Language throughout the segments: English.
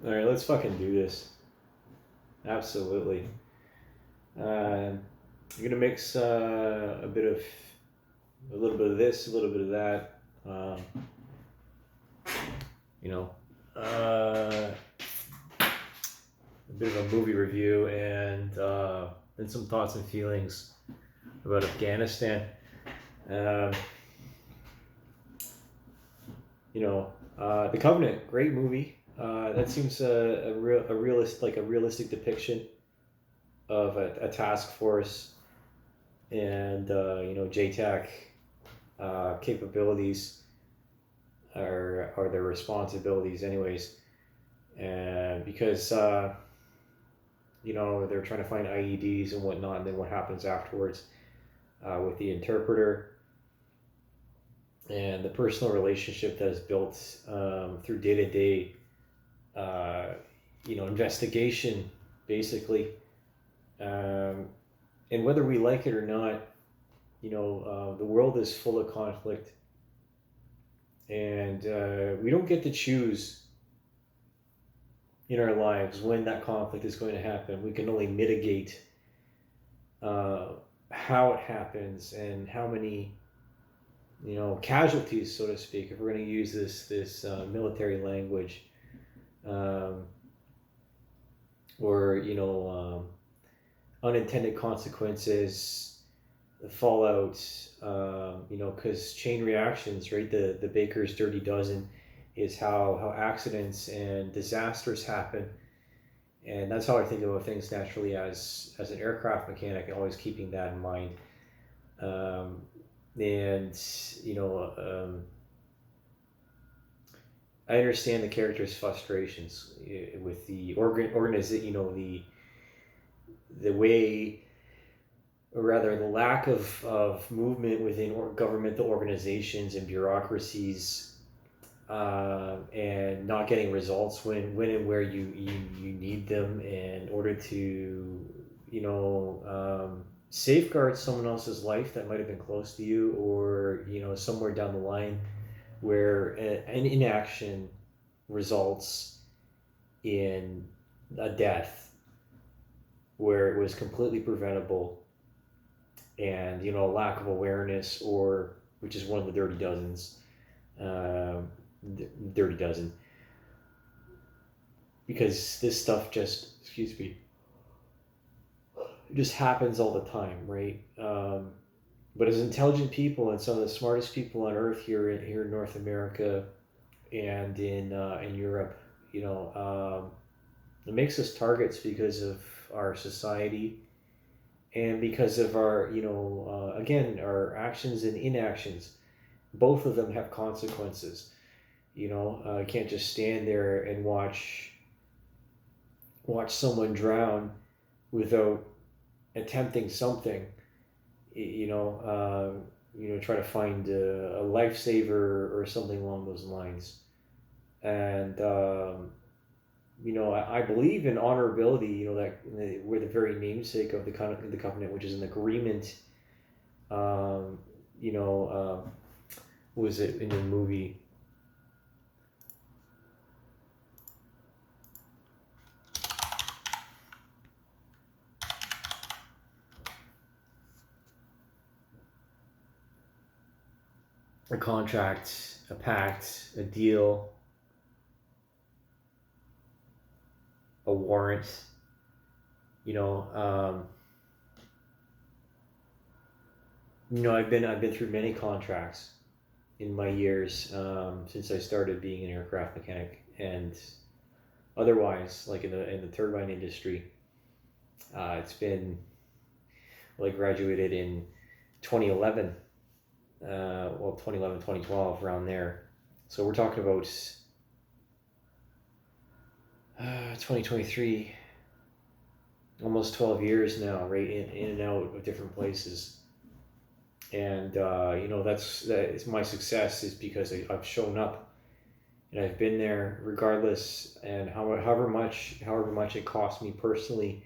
All right, let's fucking do this. Absolutely. I'm gonna mix a little bit of this, a little bit of that. You know, uh, a bit of a movie review and some thoughts and feelings about Afghanistan. Um, The Covenant, great movie. That seems a realistic depiction of a task force and JTAC capabilities or their responsibilities, anyways. And because they're trying to find IEDs and whatnot, and then what happens afterwards with the interpreter and the personal relationship that is built through day to day, investigation, basically. Um, and whether we like it or not, the world is full of conflict, and we don't get to choose in our lives when that conflict is going to happen. We can only mitigate how it happens and how many casualties, so to speak, if we're going to use this military language, um, or unintended consequences, the fallout, because chain reactions, right? The Baker's Dirty Dozen is how accidents and disasters happen, and that's how I think about things naturally as an aircraft mechanic, always keeping that in mind. Um, and you know, I understand the character's frustrations with the organization, the way, or rather the lack of movement within governmental organizations and bureaucracies, and not getting results when and where you need them in order to safeguard someone else's life that might have been close to you, or somewhere down the line where an inaction results in a death where it was completely preventable, and a lack of awareness, or which is one of the dirty dozens, um, dirty dozen, because this stuff just, excuse me, just happens all the time, right? But as intelligent people and some of the smartest people on earth here in North America and in Europe, it makes us targets because of our society and because of our again, our actions and inactions. Both of them have consequences. You can't just stand there and watch someone drown without attempting something. Try to find a lifesaver or something along those lines. And I believe in honorability. That we're the very namesake of the covenant, which is an agreement. Um, you know, was it in the movie? A contract, a pact, a deal, a warrant. You know, um, I've been through many contracts in my years, since I started being an aircraft mechanic, and otherwise, like in the turbine industry. It's been, well, I graduated in 2011, 2011, 2012, around there. So we're talking about 2023, almost 12 years now, right? In and out of different places. And that is my success, is because I've shown up and I've been there regardless, and however much it cost me personally,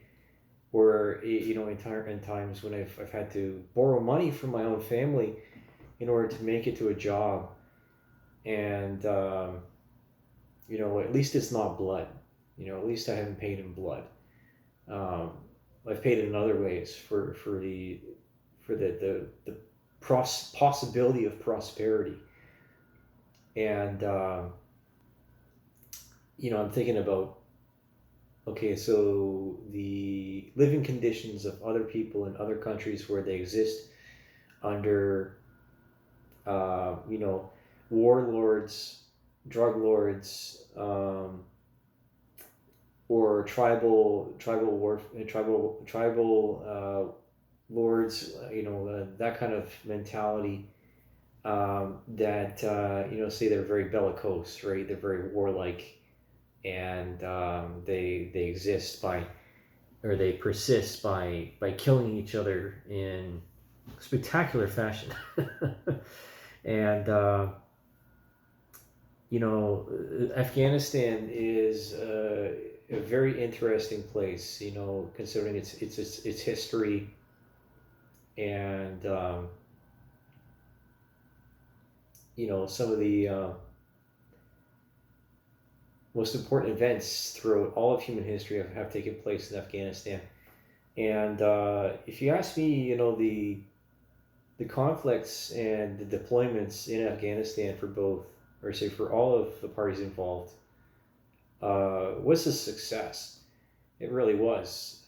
or in times when I've had to borrow money from my own family in order to make it to a job. And at least it's not blood. At least I haven't paid in blood. Um, I've paid in other ways for the possibility of prosperity. And I'm thinking about, okay, so the living conditions of other people in other countries where they exist under you know, warlords, drug lords, or tribal lords, that kind of mentality. That say they're very bellicose, right? They're very warlike, and they exist by, or they persist by killing each other in spectacular fashion. And Afghanistan is a very interesting place. Considering its history, and some of the most important events throughout all of human history have taken place in Afghanistan. And if you ask me, the conflicts and the deployments in Afghanistan for both, or say for all of the parties involved, was a success. It really was,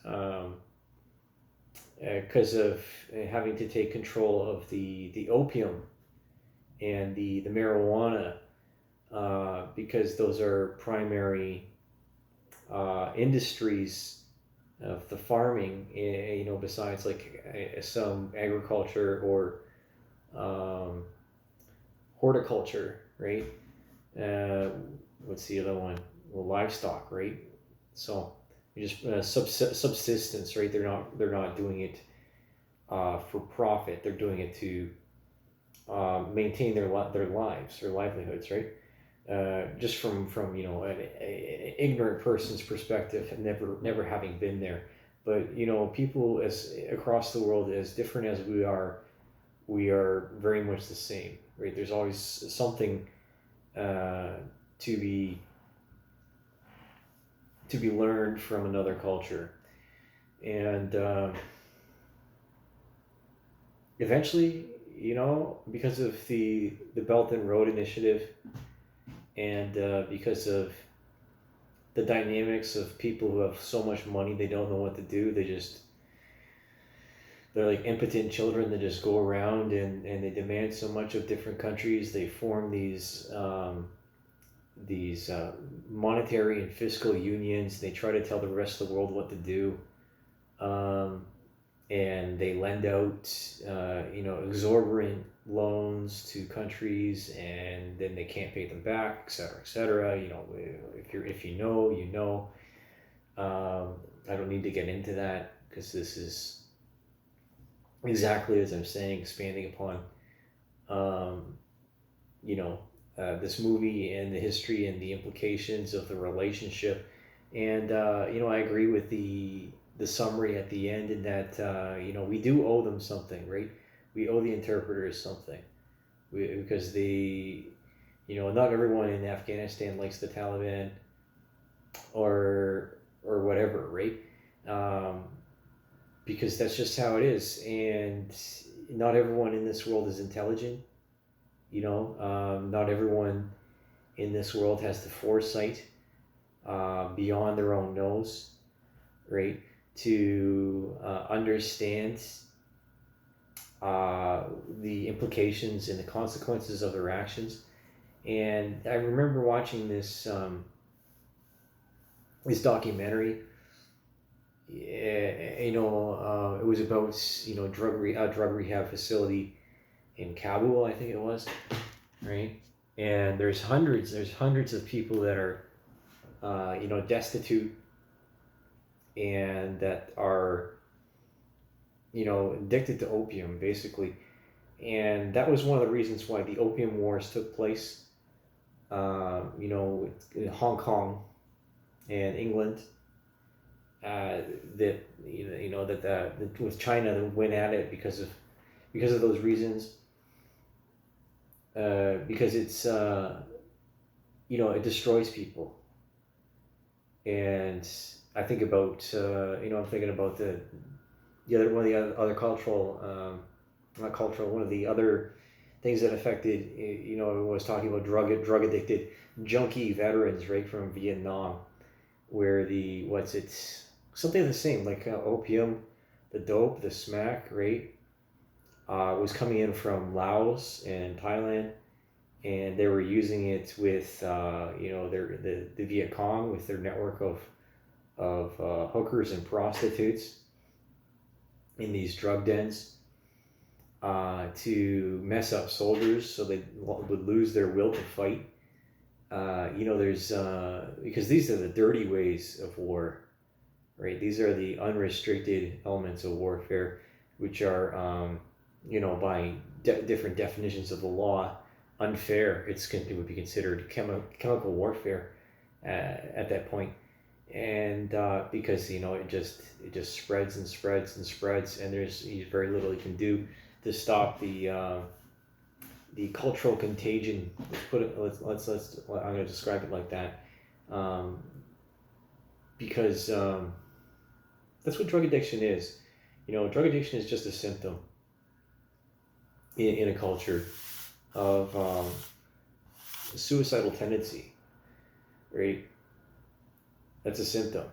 because of having to take control of the opium and the marijuana, because those are primary industries of the farming, besides like some agriculture or horticulture, right? Uh, what's the other one? Well, livestock, right? So you just subsistence, right? They're not doing it for profit. They're doing it to maintain their lives, their livelihoods, right? Just from an ignorant person's perspective, and never having been there. But people as across the world, as different as we are very much the same, right? There's always something to be learned from another culture, and eventually, because of the Belt and Road Initiative, and because of the dynamics of people who have so much money, they don't know what to do. They're like impotent children that just go around, and they demand so much of different countries. They form these monetary and fiscal unions. They try to tell the rest of the world what to do, and they lend out exorbitant loans to countries, and then they can't pay them back, etc., etc. If you know, you know. I don't need to get into that, because this is exactly as I'm saying, expanding upon this movie and the history and the implications of the relationship. And I agree with the summary at the end, in that we do owe them something, right? We owe the interpreters something, because not everyone in Afghanistan likes the Taliban, or whatever, right? Because that's just how it is, and not everyone in this world is intelligent. Not everyone in this world has the foresight beyond their own nose, right? To understand the implications and the consequences of their actions. And I remember watching this documentary. It was about drug rehab facility in Kabul, I think it was, right? And there's hundreds of people that are destitute, and that are addicted to opium, basically. And that was one of the reasons why the opium wars took place, in Hong Kong and England. That with China, that went at it because of those reasons. Because it's it destroys people. And I think about I'm thinking about the other one of the other cultural not cultural one of the other things that affected I was talking about drug addicted junkie veterans right from Vietnam, where the what's it's something the same like opium, the dope, the smack, right, was coming in from Laos and Thailand, and they were using it with the Viet Cong with their network of hookers and prostitutes in these drug dens, to mess up soldiers so they would lose their will to fight. There's because these are the dirty ways of war, right? These are the unrestricted elements of warfare, which are, by different definitions of the law, unfair. It would be considered chemical warfare at that point, and because it just spreads and spreads and spreads, and there's very little you can do to stop the cultural contagion. Let's I'm going to describe it like that, um, because that's what drug addiction is. Drug addiction is just a symptom in a culture of suicidal tendency, right? That's a symptom.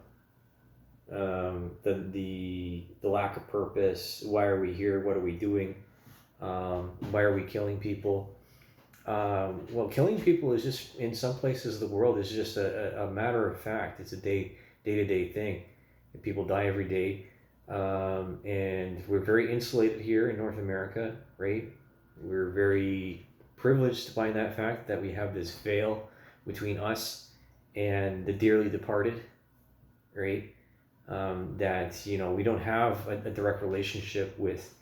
The lack of purpose. Why are we here? What are we doing? Why are we killing people? Well, killing people is just, in some places of the world, is just a matter of fact. It's a day-to-day thing. And people die every day. And we're very insulated here in North America, right? We're very privileged by that fact that we have this veil between us and the dearly departed, right? That we don't have a direct relationship with.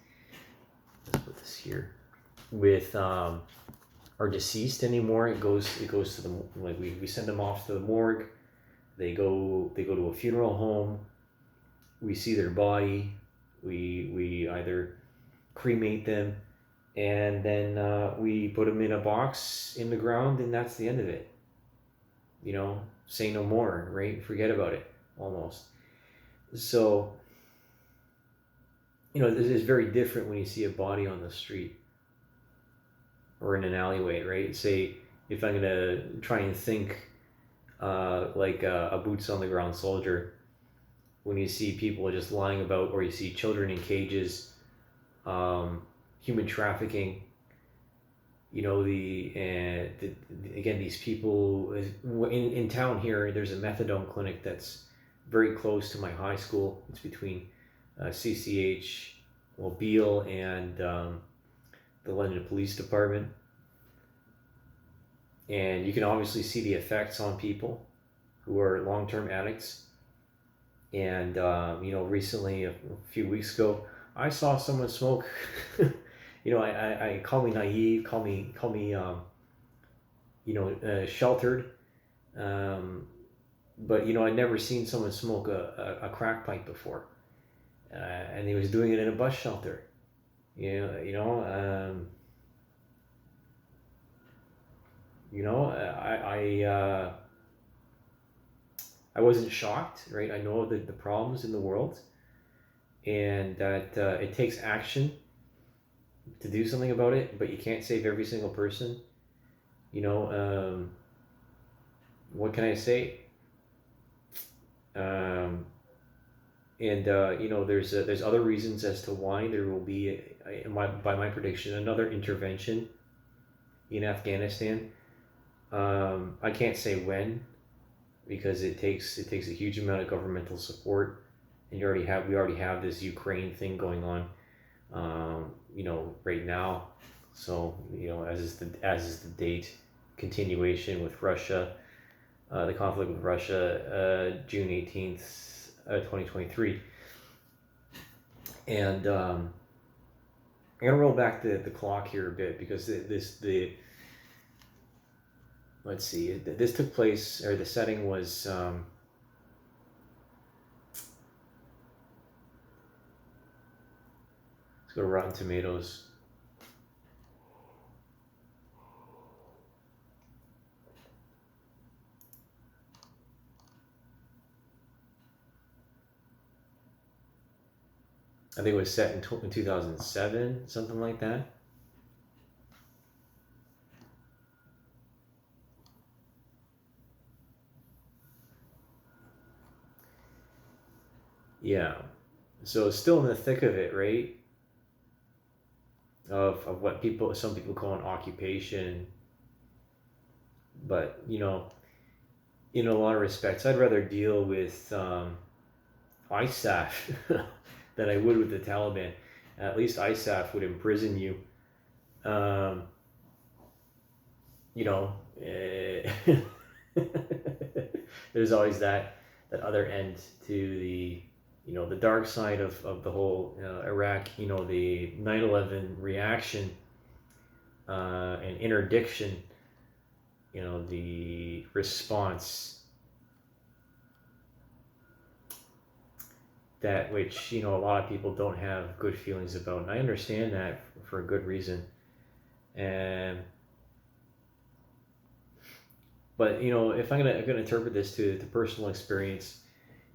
Let's put this here, with our deceased anymore. It goes to the, like, we send them off to the morgue. They go to a funeral home. We see their body. We either cremate them, and then we put them in a box in the ground, and that's the end of it. Say no more, right? Forget about it, almost. So, this is very different when you see a body on the street or in an alleyway, right? Say, if I'm gonna try and think like a boots on the ground soldier, when you see people just lying about, or you see children in cages, human trafficking, again, these people in town here. There's a methadone clinic that's very close to my high school. It's between CCH, Beale, and the London Police Department. And you can obviously see the effects on people who are long-term addicts. And recently, a few weeks ago, I saw someone smoke. I call me naive, call me sheltered, but I'd never seen someone smoke a crack pipe before, and he was doing it in a bus shelter. I wasn't shocked, right? I know the problems in the world, and that it takes action to do something about it, but you can't save every single person. What can I say? And there's other reasons as to why there will be, by my prediction, another intervention in Afghanistan. I can't say when, because it takes a huge amount of governmental support, and we already have this Ukraine thing going on, right now. So as is the date, continuation with Russia, the conflict with Russia, June 18th, 2023, and I'm gonna roll back the clock here a bit, because let's see, this took place, or the setting was let's go to Rotten Tomatoes. I think it was set in 2007, something like that. Yeah. So it's still in the thick of it, right? Of what some people call an occupation. But, in a lot of respects, I'd rather deal with ISAF than I would with the Taliban. At least ISAF would imprison you. Um, you know, eh, there's always that other end to the dark side of the whole Iraq. The 9/11 reaction and interdiction. The response that which a lot of people don't have good feelings about, and I understand that for a good reason. And but if I'm gonna interpret this to personal experience,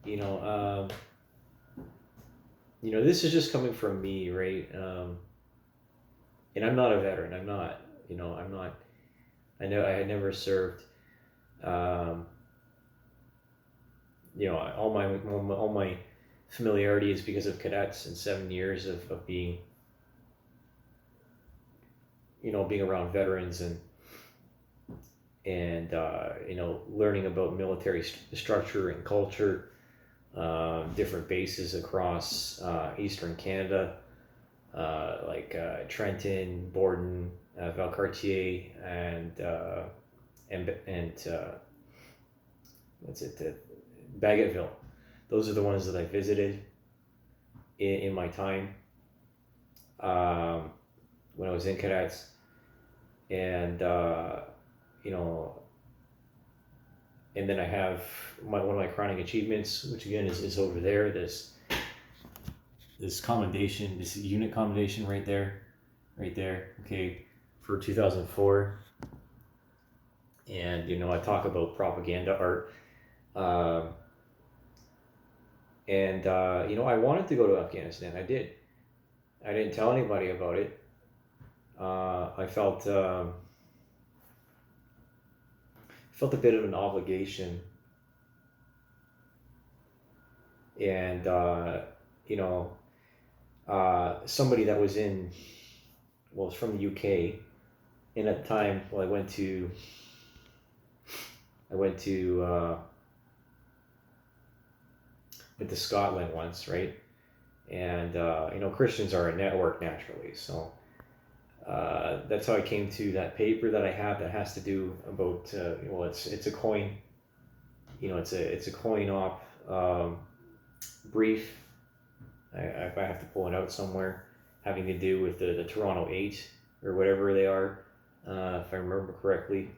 you know, this is just coming from me, right? And I'm not a veteran. I'm not. I'm not. I know I had never served. Um, all my familiarity is because of cadets and 7 years of being around veterans and learning about military structure and culture, different bases across Eastern Canada, like Trenton, Borden, Valcartier, and what's it, Bagotville. Those are the ones that I visited in my time when I was in cadets, and you know, and then I have one of my crowning achievements, which again is over there. This commendation, this unit commendation right there. Okay, for 2004, and I talk about propaganda art, and I wanted to go to Afghanistan. I did. I didn't tell anybody about it. I felt a bit of an obligation, and somebody that was was from the UK, and at the time, well, I went to went to Scotland once, right? And Christians are a network naturally, so that's how I came to that paper that I have that has to do about it's a coin, it's a coin op brief. If I have to pull it out somewhere, having to do with the Toronto 8 or whatever they are, if I remember correctly.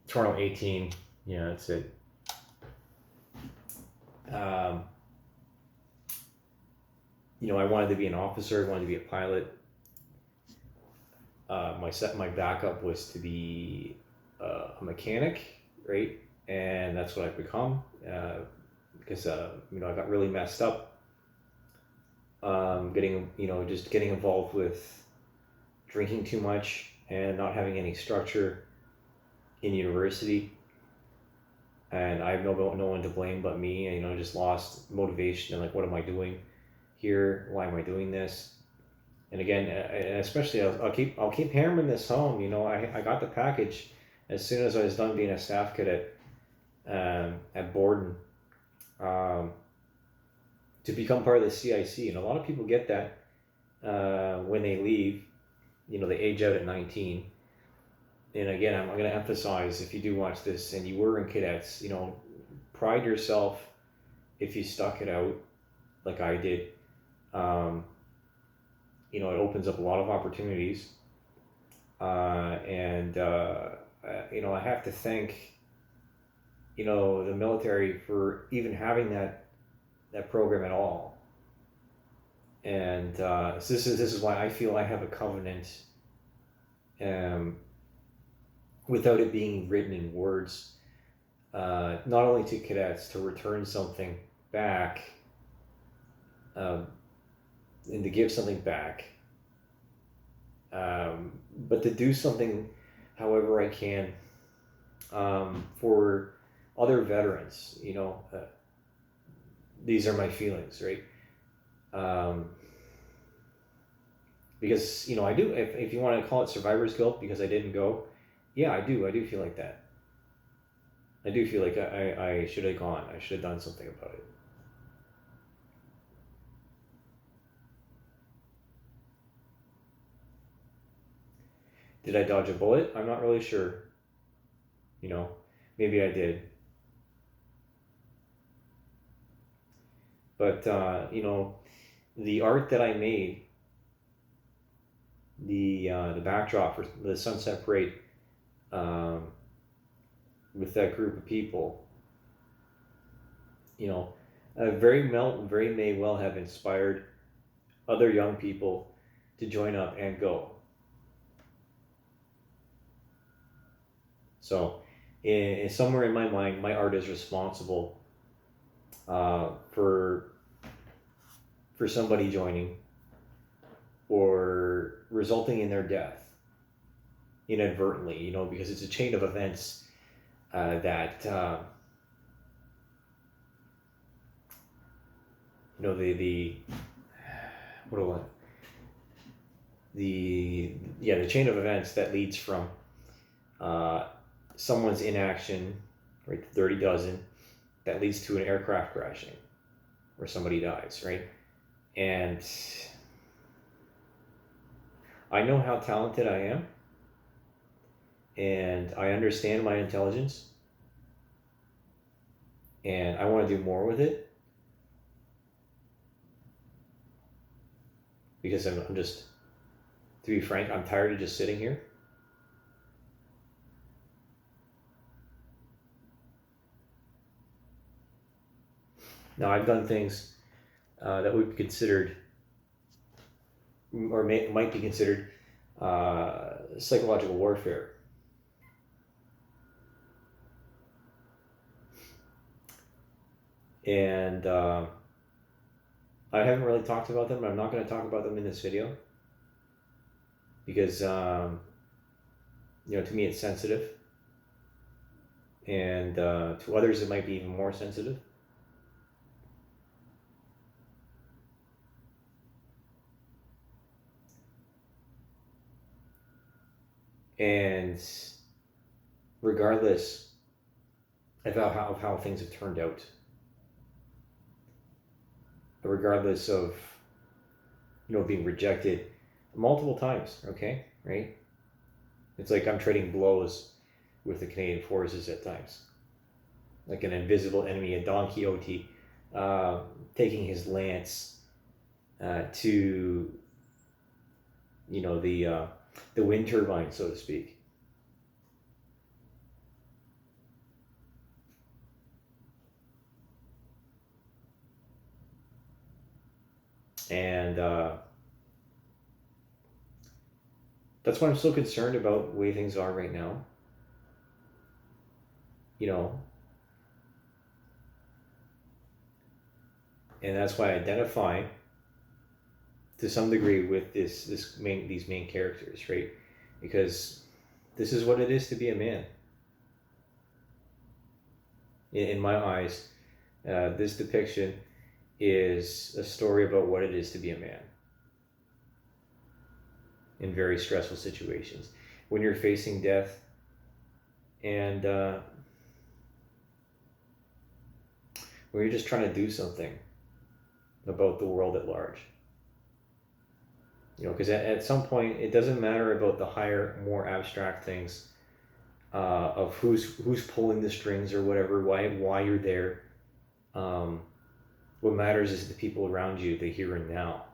Toronto 18, yeah, that's it. I wanted to be an officer, I wanted to be a pilot. My backup was to be a mechanic, right? And that's what I've become because I got really messed up. Just getting involved with drinking too much and not having any structure in university, and I have no one to blame but me. Just lost motivation and like, what am I doing here? Why am I doing this? And again, especially I'll keep hammering this home. I got the package as soon as I was done being a staff cadet at Borden to become part of the CIC. And a lot of people get that when they leave. They age out at 19. And again, I'm going to emphasize, if you do watch this and you were in cadets, pride yourself if you stuck it out like I did. It opens up a lot of opportunities. And I have to thank, the military for even having that program at all. And so this is why I feel I have a covenant, um, without it being written in words, not only to cadets to return something back, um, and to give something back, but to do something however I can, for other veterans. These are my feelings, right? Um, because I do. If you want to call it survivor's guilt because I didn't go, yeah, I do. I do feel like that. I do feel like I should have gone. I should have done something about it. Did I dodge a bullet? I'm not really sure. Maybe I did. But the art that I made, the backdrop for the Sunset Parade, um, with that group of people, you know, very may well have inspired other young people to join up and go. So, somewhere in my mind, my art is responsible, for somebody joining or resulting in their death inadvertently. Because it's a chain of events, that the what do I the chain of events that leads from, someone's inaction, right, the Dirty Dozen, that leads to an aircraft crashing where somebody dies, right? And I know how talented I am, and I understand my intelligence, and I want to do more with it, because I'm just, to be frank, I'm tired of just sitting here. Now, I've done things, that would be considered, or might be considered, psychological warfare. And I haven't really talked about them. I'm not going to talk about them in this video because, to me it's sensitive, and to others it might be even more sensitive. And regardless of how things have turned out, regardless of being rejected multiple times, okay, right? It's like I'm trading blows with the Canadian Forces at times, like an invisible enemy, a Don Quixote, taking his lance, to the wind turbine, so to speak. And that's why I'm so concerned about the way things are right now. And that's why I identify to some degree with these main characters, right? Because this is what it is to be a man. In my eyes, this depiction is a story about what it is to be a man in very stressful situations, when you're facing death, and when you're just trying to do something about the world at large. Because at some point it doesn't matter about the higher, more abstract things, of who's pulling the strings or whatever, why you're there. What matters is the people around you, the here and now.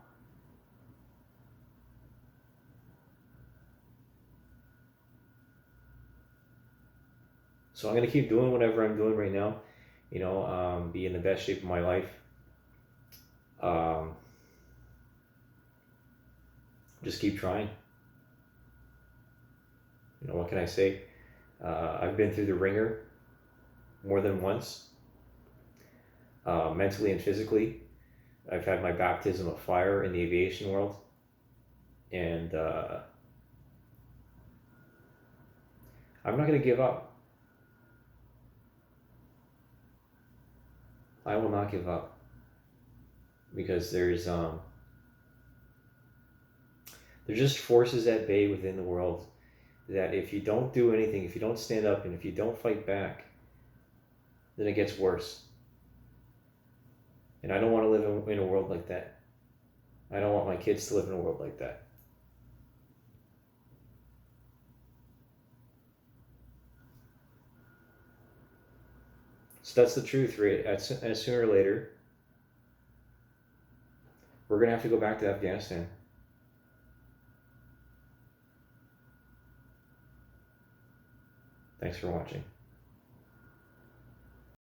So I'm going to keep doing whatever I'm doing right now, be in the best shape of my life. just keep trying. You know, what can I say? I've been through the ringer more than once, mentally and physically. I've had my baptism of fire in the aviation world, and I'm not going to give up. I will not give up, because there's just forces at bay within the world that if you don't do anything, if you don't stand up, and if you don't fight back, then it gets worse. And I don't want to live in a world like that. I don't want my kids to live in a world like that. So that's the truth, right? And sooner or later, we're going to have to go back to Afghanistan. Thanks for watching.